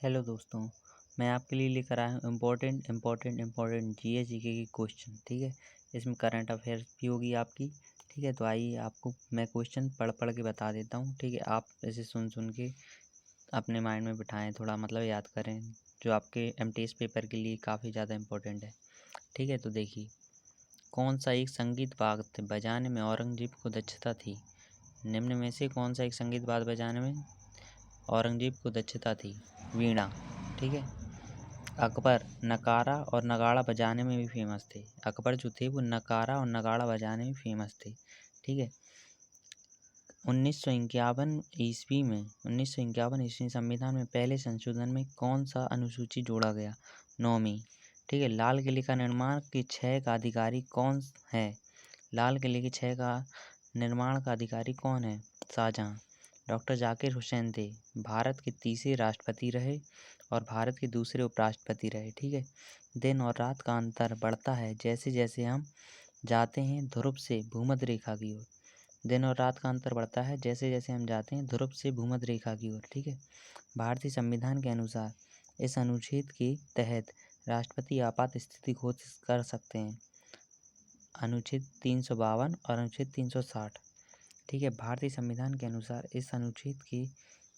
Hello दोस्तों, मैं आपके लिए लेकर आया हूँ इम्पोर्टेंट जीके के क्वेश्चन। ठीक है, इसमें करंट अफेयर्स भी होगी आपकी। ठीक है, तो आइए आपको मैं क्वेश्चन पढ़ के बता देता हूँ। ठीक है, आप इसे सुन के अपने माइंड में बिठाएं, थोड़ा मतलब याद करें, जो आपके एमटीएस पेपर के लिए काफ़ी ज़्यादा इम्पोर्टेंट है। ठीक है, तो देखिए, कौन सा एक संगीत वाद्य बजाने में औरंगजेब को दक्षता थी? निम्न में से कौन सा एक संगीत वाद्य बजाने में औरंगजेब को दक्षता थी? वीणा। ठीक है, अकबर नकारा और नगाड़ा बजाने में भी फेमस थे। अकबर जो थे वो नकारा और नगाड़ा बजाने में फेमस थे। ठीक है, 1951 ईस्वी संविधान में पहले संशोधन में कौन सा अनुसूची जोड़ा गया? 9वीं। ठीक है, लाल किले का निर्माण के 6 का अधिकारी कौन है? लाल किले के 6 का निर्माण का अधिकारी कौन है? शाहजहां। डॉक्टर जाकिर हुसैन थे भारत के तीसरे राष्ट्रपति रहे और भारत के दूसरे उपराष्ट्रपति रहे। ठीक है, दिन और रात का अंतर बढ़ता है जैसे जैसे हम जाते हैं ध्रुव से भूमध्य रेखा की ओर। दिन और रात का अंतर बढ़ता है जैसे जैसे हम जाते हैं ध्रुव से भूमध्य रेखा की ओर। ठीक है, भारतीय संविधान के अनुसार इस अनुच्छेद के तहत राष्ट्रपति आपात स्थिति घोषित कर सकते हैं। अनुच्छेद 352 और अनुच्छेद 360। ठीक है, भारतीय संविधान के अनुसार इस अनुच्छेद के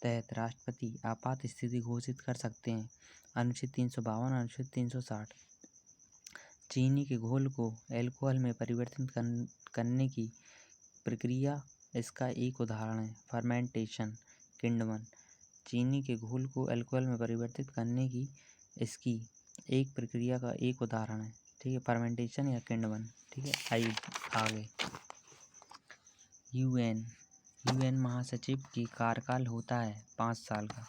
तहत राष्ट्रपति आपात स्थिति घोषित कर सकते हैं। अनुच्छेद 352, अनुच्छेद 360। चीनी के घोल को अल्कोहल में परिवर्तित करने की प्रक्रिया इसका एक उदाहरण है। फर्मेंटेशन। किण्वन। चीनी के घोल को अल्कोहल में परिवर्तित करने की इसकी एक प्रक्रिया का एक उदाहरण है। ठीक है, फर्मेंटेशन या किण्वन। ठीक है, आइए आगे। यूएन महासचिव की कार्यकाल होता है 5 साल का।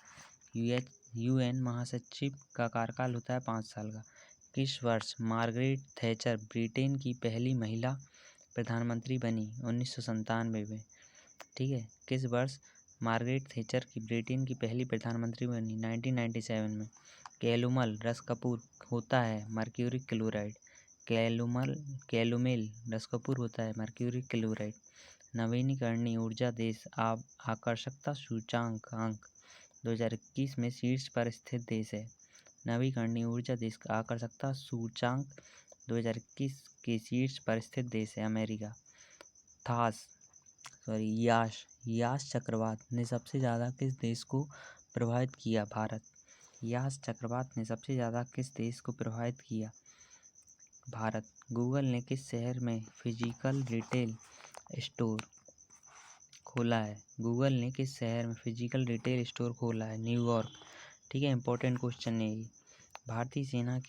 यूएन महासचिव का कार्यकाल होता है 5 साल का। किस वर्ष मार्गरेट थैचर ब्रिटेन की पहली महिला प्रधानमंत्री बनी? 1997 में। ठीक है, किस वर्ष मार्गरेट थैचर की ब्रिटेन की पहली प्रधानमंत्री बनी? 1997 में। कैलुमल रस कपूर होता है मर्क्यूरिक क्लोराइड। कैलुमेल रस कपूर होता है मर्क्यूरिक क्लोराइड। नवीकरणीय ऊर्जा देश आकर्षकता सूचांक अंक 2021 में शीर्ष पर स्थित देश है। नवीकरणीय ऊर्जा देश का आकर्षकता सूचांक 2021 के शीर्ष पर स्थित देश है अमेरिका। यास चक्रवात ने सबसे ज़्यादा किस देश को प्रभावित किया? भारत। यास चक्रवात ने सबसे ज़्यादा किस देश को प्रभावित किया? भारत। गूगल ने किस शहर में फिजिकल रिटेल स्टोर खोला है? गूगल ने किस शहर में फिजिकल रिटेल स्टोर खोला है? न्यूयॉर्क। ठीक है, इंपॉर्टेंट क्वेश्चन है ये। भारतीय सेना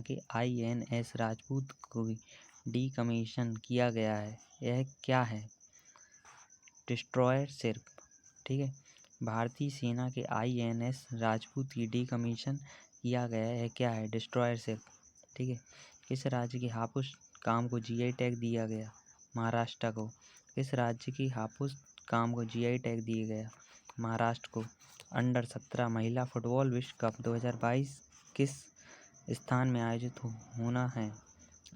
के INS राजपूत को डीकमीशन किया गया है, यह क्या है? Destroyer ship. ठीक है, भारतीय सेना के INS राजपूत की डीकमीशन किया गया है, क्या है? Destroyer ship. ठीक है, किस राज्य के हापुस काम को GI टैग दिया गया? महाराष्ट्र को। किस राज्य की हापुस काम को GI टैग दिया गया? महाराष्ट्र को। अंडर 17 महिला फुटबॉल विश्व कप 2022 किस स्थान में आयोजित होना है?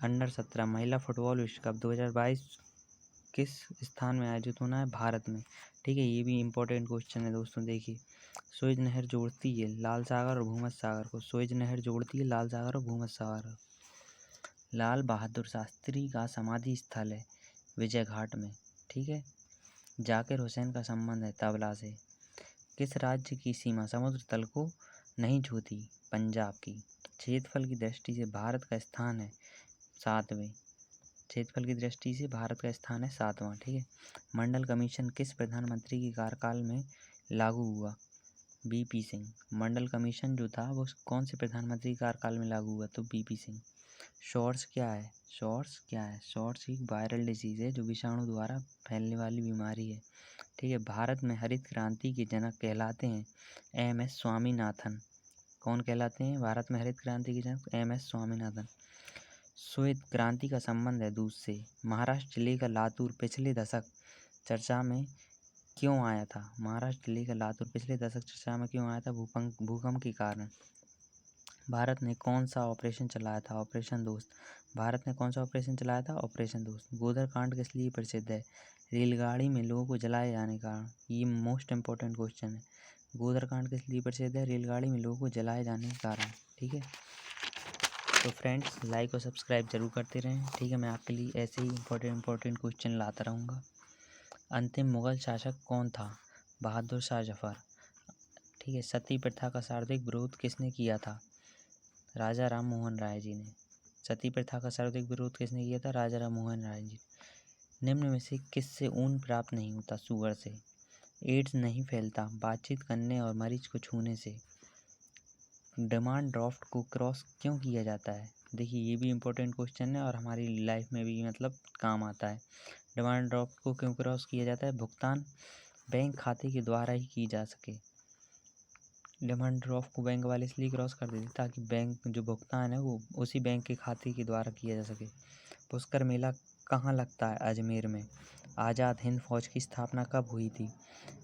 अंडर 17 महिला फुटबॉल विश्व कप 2022 किस स्थान में आयोजित होना है? भारत में। ठीक है, ये भी इम्पोर्टेंट क्वेश्चन है दोस्तों। देखिए, सुएज नहर जोड़ती है लाल सागर और भूमध्य सागर को। सुएज नहर जोड़ती है लाल सागर और भूमध्य सागर। लाल बहादुर शास्त्री का समाधि स्थल है विजय घाट में। ठीक है, जाकिर हुसैन का संबंध है तबला से। किस राज्य की सीमा समुद्र तल को नहीं छूती? पंजाब की। क्षेत्रफल की दृष्टि से भारत का स्थान है 7वें। क्षेत्रफल की दृष्टि से भारत का स्थान है 7वां। ठीक है, मंडल कमीशन किस प्रधानमंत्री के कार्यकाल में लागू हुआ? BP सिंह। मंडल कमीशन जो था वो कौन से प्रधानमंत्री के कार्यकाल में लागू हुआ? तो BP सिंह। शॉर्स क्या है? शॉर्स एक वायरल डिजीज़ है जो विषाणु द्वारा फैलने वाली बीमारी है। ठीक है, भारत में हरित क्रांति के जनक कहलाते हैं MS स्वामीनाथन। कौन कहलाते हैं भारत में हरित क्रांति के जनक? MS स्वामीनाथन। श्वेत क्रांति का संबंध है दूध से। महाराष्ट्र जिले का लातूर पिछले दशक चर्चा में क्यों आया था? महाराष्ट्र जिले का लातूर पिछले दशक चर्चा में क्यों आया था? भूकंप के कारण। भारत ने कौन सा ऑपरेशन चलाया था? ऑपरेशन दोस्त। भारत ने कौन सा ऑपरेशन चलाया था? ऑपरेशन दोस्त। गोदर कांड किस लिए प्रसिद्ध है? रेलगाड़ी में लोगों को जलाए जाने का। ये मोस्ट इम्पोर्टेंट क्वेश्चन है। गोदर कांड किस लिए प्रसिद्ध है? रेलगाड़ी में लोगों को जलाए जाने के कारण। ठीक है, तो फ्रेंड्स लाइक और सब्सक्राइब जरूर करते रहें। ठीक है, मैं आपके लिए ऐसे ही इम्पोर्टेंट क्वेश्चन लाता रहूँगा। अंतिम मुगल शासक कौन था? बहादुर शाह जफर। ठीक है, सती प्रथा का सर्वाधिक विरोध किसने किया था? राजा राम मोहन राय जी ने। सती प्रथा का सर्वाधिक विरोध किसने किया था? राजा राम मोहन राय जी। निम्न में से किससे ऊन प्राप्त नहीं होता? सुअर से। एड्स नहीं फैलता बातचीत करने और मरीज को छूने से। डिमांड ड्राफ्ट को क्रॉस क्यों किया जाता है? देखिए, ये भी इम्पोर्टेंट क्वेश्चन है और हमारी लाइफ में भी मतलब काम आता है। डिमांड ड्राफ्ट को क्यों क्रॉस किया जाता है? भुगतान बैंक खाते के द्वारा ही की जा सके। डिमांड ड्राफ्ट को बैंक वाले इसलिए क्रॉस कर देते ताकि बैंक जो भुगतान है वो उसी बैंक के खाते के द्वारा किया जा सके। पुष्कर मेला कहाँ लगता है? अजमेर में। आज़ाद हिंद फौज की स्थापना कब हुई थी?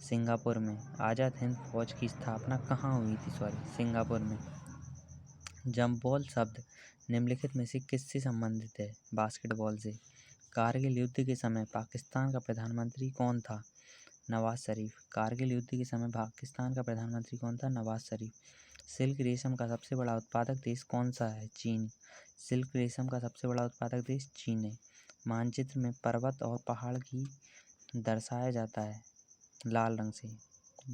सिंगापुर में। आज़ाद हिंद फौज की स्थापना कहाँ हुई थी? सिंगापुर में। जंपबॉल शब्द निम्नलिखित में से किससे संबंधित है? बास्केटबॉल से। कारगिल युद्ध के समय पाकिस्तान का प्रधानमंत्री कौन था? नवाज शरीफ। कारगिल युद्ध के समय पाकिस्तान का प्रधानमंत्री कौन था? नवाज शरीफ। सिल्क रेशम का सबसे बड़ा उत्पादक देश कौन सा है? चीन। सिल्क रेशम का सबसे बड़ा उत्पादक देश चीन है। मानचित्र में पर्वत और पहाड़ की दर्शाया जाता है लाल रंग से।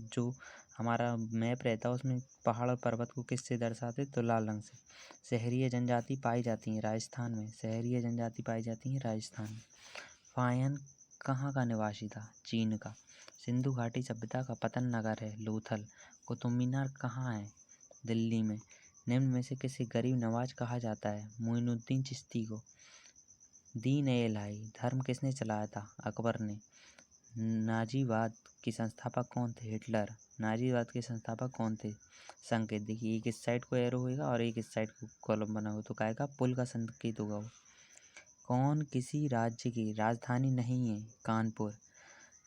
जो हमारा मैप रहता है उसमें पहाड़ और पर्वत को किससे दर्शाते? तो लाल रंग से। शहरीय जनजाति पाई जाती है राजस्थान में। शहरीय जनजाति पाई जाती है राजस्थान में। फायन कहाँ का निवासी था? चीन का। सिंधु घाटी सभ्यता का पतन नगर है लोथल। कुतुब मीनार कहाँ है? दिल्ली में। निम्न में से किसे गरीब नवाज कहा जाता है? मोइनुद्दीन चिश्ती को। दीन ए इलाही धर्म किसने चलाया था? अकबर ने। नाजीवाद के संस्थापक कौन थे? हिटलर। नाजीवाद के संस्थापक कौन थे? संकेत देखिए, एक इस साइड को एरो होगा और एक इस साइड को कॉलम बना हो तो क्या का पुल का संकेत होगा वो। कौन किसी राज्य की राजधानी नहीं है? कानपुर।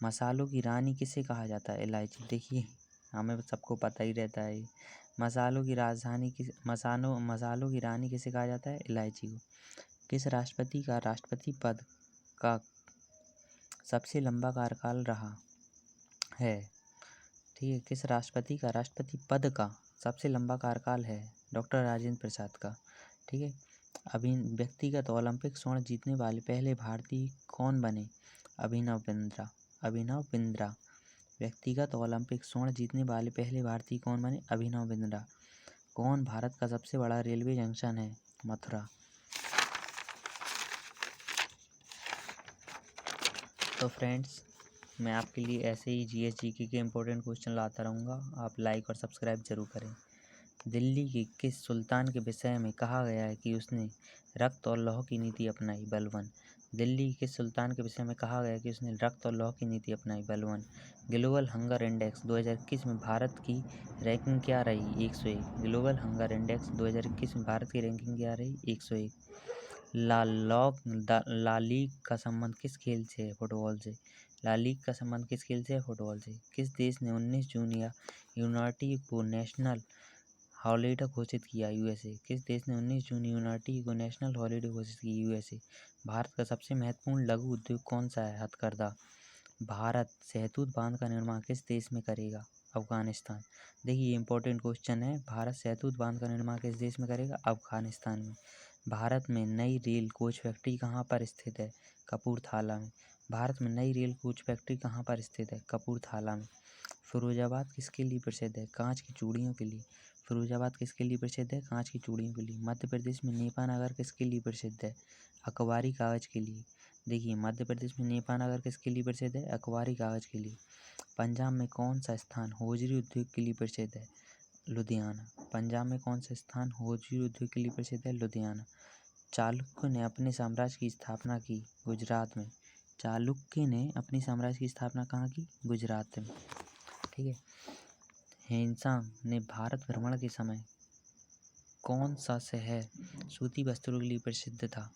मसालों की रानी किसे कहा जाता है? इलायची। देखिए, हमें सबको पता ही रहता है। मसालों की रानी किसे कहा जाता है? इलायची को। किस राष्ट्रपति का राष्ट्रपति पद का सबसे लंबा कार्यकाल रहा है? ठीक है, किस राष्ट्रपति का राष्ट्रपति पद का सबसे लंबा कार्यकाल है? डॉक्टर राजेंद्र प्रसाद का। ठीक है, अभी व्यक्तिगत ओलंपिक स्वर्ण जीतने वाले पहले भारतीय कौन बने? अभिनव बिंद्रा। अभिनव बिंद्रा। व्यक्तिगत ओलंपिक स्वर्ण जीतने वाले पहले भारतीय कौन बने? अभिनव बिंद्रा। कौन भारत का सबसे बड़ा रेलवे जंक्शन है? मथुरा। तो फ्रेंड्स, मैं आपके लिए ऐसे ही जीएस जीके के इम्पोर्टेंट क्वेश्चन लाता रहूँगा। आप लाइक और सब्सक्राइब जरूर करें। दिल्ली के किस सुल्तान के विषय में कहा गया है कि उसने रक्त और लौह की नीति अपनाई? बलबन। दिल्ली के किस सुल्तान के विषय में कहा गया कि उसने रक्त और लौह की नीति अपनाई? बलबन। ग्लोबल हंगर इंडेक्स 2021 में भारत की रैंकिंग क्या रही? 101। ग्लोबल हंगर इंडेक्स 2021 में भारत की रैंकिंग क्या रही? 101। ला लीग का संबंध किस खेल से है? फुटबॉल से। ला लीग का संबंध किस खेल से है? फुटबॉल से। किस देश ने 19 जून या यूनिटी को नेशनल हॉलीडे घोषित किया? यूएसए। किस देश ने 19 जून यूनिटी को नेशनल हॉलीडे घोषित की? यूएसए। भारत का सबसे महत्वपूर्ण लघु उद्योग कौन सा है? हथकरघा। भारत सहतूत बांध का निर्माण किस देश में करेगा? अफगानिस्तान। देखिए, इंपॉर्टेंट क्वेश्चन है। भारत सहतूत बांध का निर्माण किस देश में करेगा? अफगानिस्तान में। भारत में नई रेल कोच फैक्ट्री कहाँ पर स्थित है? कपूरथला में। भारत में नई रेल कोच फैक्ट्री कहाँ पर स्थित है? कपूरथला में। फिरोजाबाद किसके लिए प्रसिद्ध है? कांच की चूड़ियों के लिए। फिरोजाबाद किसके लिए प्रसिद्ध है? कांच की चूड़ियों के लिए। मध्य प्रदेश में नेपा नगर किसके लिए प्रसिद्ध है? अखबारी कागज के लिए। देखिए, मध्य प्रदेश में नेपा नगर किसके लिए प्रसिद्ध है? अखबारी कागज के लिए। पंजाब में कौन सा स्थान होजरी उद्योग के लिए प्रसिद्ध है? लुधियाना। पंजाब में कौन सा स्थान होजरी उद्योग के लिए प्रसिद्ध है? लुधियाना। चालुक्य ने अपने साम्राज्य की स्थापना की? गुजरात में। चालुक्य ने अपनी साम्राज्य की स्थापना कहाँ की? गुजरात में। ठीक है, हेनसांग ने भारत भ्रमण के समय कौन सा शहर सूती वस्त्रों के लिए प्रसिद्ध था?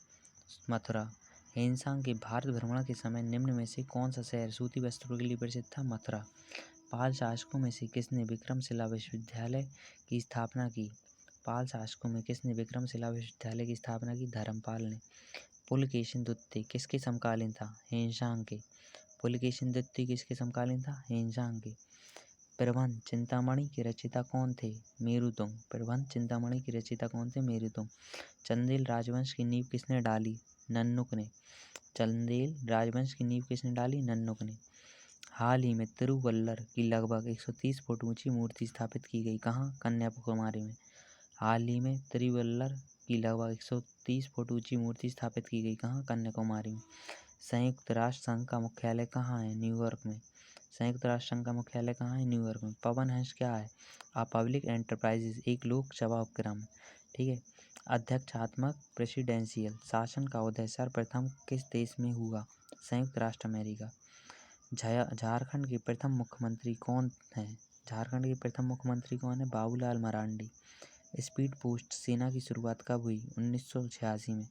मथुरा। हेनसांग के भारत भ्रमण के समय निम्न में से कौन सा शहर सूती वस्त्रों के लिए प्रसिद्ध था? मथुरा। पाल शासकों में से किसने विक्रमशिला विश्वविद्यालय की स्थापना की? पाल शासकों में किसने विक्रमशिला विश्वविद्यालय की स्थापना की? धर्मपाल ने। पुलकेशिन द्वितीय किसके समकालीन था? हेनसांग के। पुलकेशिन द्वितीय किसके समकालीन था? हेनसांग के। प्रबंध चिंतामणि के रचयिता कौन थे? मेरुतुंग। प्रबंध चिंतामणि की रचयिता कौन थे? मेरुतुंग। चंदेल राजवंश की नींव किसने डाली? नन्नुक ने। चंदेल राजवंश की नींव किसने डाली? नन्नुक ने। हाल ही में तिरुवल्लर की लगभग 130 फुट ऊंची मूर्ति स्थापित की गई। कहाँ? कन्याकुमारी में। हाल ही में तिरुवल्लर की लगभग 130 फुट ऊंची मूर्ति स्थापित की गई। कहाँ? कन्याकुमारी में। संयुक्त राष्ट्र संघ का मुख्यालय कहाँ है? न्यूयॉर्क में। संयुक्त राष्ट्र संघ का मुख्यालय कहाँ है? न्यूयॉर्क में। पवन हंस क्या है? अ पब्लिक एंटरप्राइजेज, एक लोक सेवा उपक्रम। ठीक है। अध्यक्षात्मक प्रेसिडेंशियल शासन का उदय सर्वप्रथम किस देश में हुआ? संयुक्त राष्ट्र अमेरिका। झारखंड के प्रथम मुख्यमंत्री कौन हैं? झारखंड के प्रथम मुख्यमंत्री कौन है? बाबूलाल मरांडी। स्पीड पोस्ट सेना की शुरुआत कब हुई? 1986 में।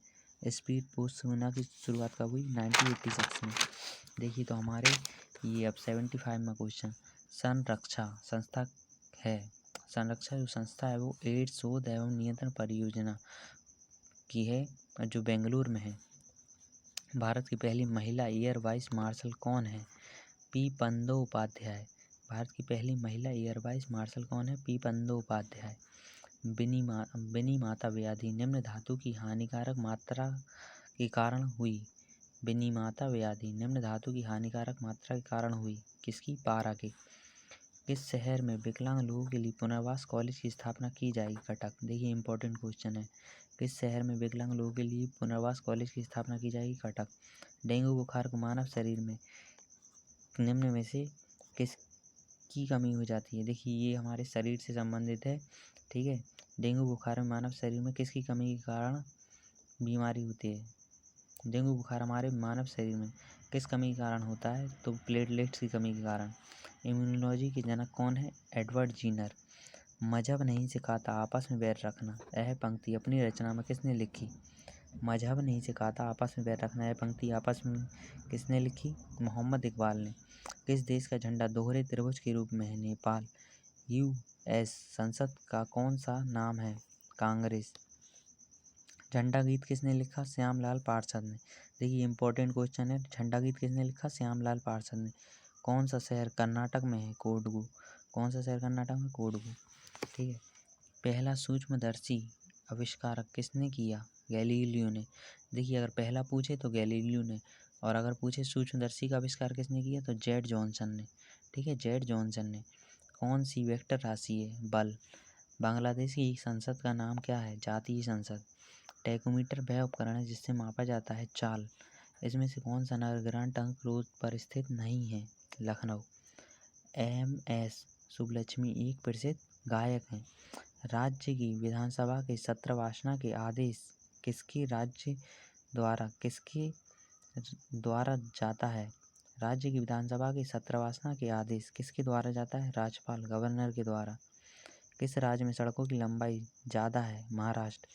स्पीड पोस्ट सेना की शुरुआत कब हुई? 1986 में। देखिए तो हमारे ये अब 75 में क्वेश्चन। संरक्षा संस्था है, संरक्षा जो संस्था है वो एड्स शोध एवं नियंत्रण परियोजना की है जो बेंगलुरु में है। भारत की पहली महिला एयर वाइस मार्शल कौन है? पी बंदोपाध्याय। भारत की पहली महिला एयर वाइस मार्शल कौन है? पी बंदोपाध्याय। विनिमाता व्याधि निम्न धातु की हानिकारक मात्रा के कारण हुई। विनिमाता व्याधि निम्न धातु की हानिकारक मात्रा के कारण हुई। किसकी? पारा के। किस शहर में विकलांग लोगों के लिए पुनर्वास कॉलेज की स्थापना की जाएगी? कटक। देखिए इंपॉर्टेंट क्वेश्चन है। किस शहर में विकलांग लोगों के लिए पुनर्वास कॉलेज की स्थापना की जाएगी? कटक। डेंगू बुखार को मानव शरीर में निम्न में से किसकी कमी हो जाती है? देखिए ये हमारे शरीर से संबंधित है। ठीक है। डेंगू बुखार में मानव शरीर में किसकी कमी के कारण बीमारी होती है? डेंगू बुखार हमारे मानव शरीर में किस कमी के कारण होता है? तो प्लेटलेट्स की कमी के कारण। इम्यूनोलॉजी के जनक कौन है? Edward Jenner. मजहब नहीं सिखाता आपस में बैर रखना, यह पंक्ति अपनी रचना में किसने लिखी? मजहब नहीं सिखाता आपस में बैर रखना, यह पंक्ति आपस में किसने लिखी? मोहम्मद इकबाल ने। किस देश का झंडा दोहरे त्रिभुज के रूप में है? नेपाल। यूएस संसद का कौन सा नाम है? कांग्रेस। झंडा गीत किसने लिखा? श्यामलाल पार्षद ने। देखिए इंपॉर्टेंट क्वेश्चन है। झंडा गीत किसने लिखा? श्यामलाल पार्षद ने। कौन सा शहर कर्नाटक में है? कोडगु। कौन सा शहर कर्नाटक में? कोडगु। ठीक है। पहला सूक्ष्मदर्शी आविष्कारक किसने किया? गैलीलियो ने। देखिए अगर पहला पूछे तो गैलीलियो ने, और अगर पूछे सूक्ष्मदर्शी का आविष्कार किसने किया तो जेड जॉनसन ने। ठीक है, जेड जॉनसन ने। कौन सी वेक्टर राशि है? बल। बांग्लादेश की संसद का नाम क्या है? जातीय संसद। टैकोमीटर वह उपकरण है जिससे मापा जाता है चाल। इसमें से कौन सा नगर ग्रांट अंक रोड पर स्थित नहीं है? लखनऊ। एम.एस. सुब्बलक्ष्मी एक प्रसिद्ध गायक हैं। राज्य की विधानसभा के सत्रवासना के आदेश किसके द्वारा जाता है? राज्य की विधानसभा के सत्रवासना के आदेश किसके द्वारा जाता है? राज्यपाल, गवर्नर के द्वारा। किस राज्य में सड़कों की लंबाई ज़्यादा है? Maharashtra.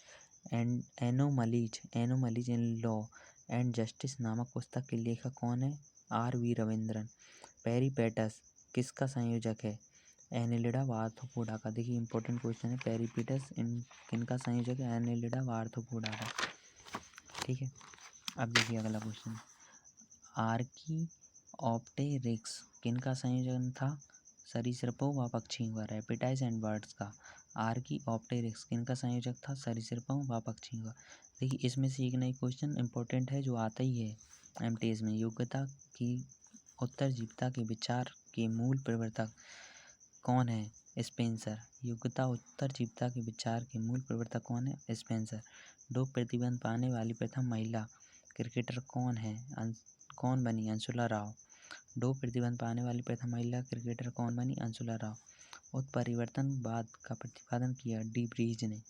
Anomalies in law and justice नामक पुस्तक के लेखक कौन है? R.V. रविंद्रन। पेरिपेटस किसका संयोजक है? एनेलिडा व आर्थ्रोपोडा का। देखिए इंपॉर्टेंट क्वेश्चन है। पेरिपेटस किनका संयोजक है? एनेलिडा व आर्थ्रोपोडा का। ठीक है। अब देखिए अगला क्वेश्चन। आर्कीऑप्टेरिक्स किनका संयोजन था? सरीसृपों व पक्षियों का। रेप्टाइल्स एंड बर्ड्स का। आर्कीऑप्टेरिक्स किनका संयोजक था? सरीसृपों व पक्षियों का। देखिए इसमें से एक नई क्वेश्चन इंपॉर्टेंट है जो आता ही है एमटीएस में। योग्यता की उत्तरजीविता के विचार के मूल प्रवर्तक कौन है? स्पेंसर। योग्यता उत्तरजीविता के विचार के मूल प्रवर्तक कौन है? स्पेंसर। डोप प्रतिबंध पाने वाली प्रथम महिला क्रिकेटर कौन है? कौन बनी? अंशुला राव। डोप प्रतिबंध पाने वाली प्रथम महिला क्रिकेटर कौन बनी? अंशुला राव। उत्परिवर्तनवाद का प्रतिपादन किया डी ब्रीज ने।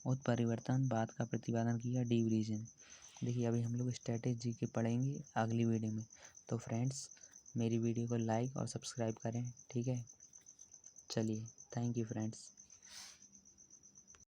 उत्परिवर्तनवाद का प्रतिपादन किया डी ब्रीज ने। देखिए अभी हम लोग स्ट्रेटेजी के पढ़ेंगे अगली वीडियो में। तो फ्रेंड्स मेरी वीडियो को लाइक और सब्सक्राइब करें। ठीक है, चलिए, थैंक यू फ्रेंड्स।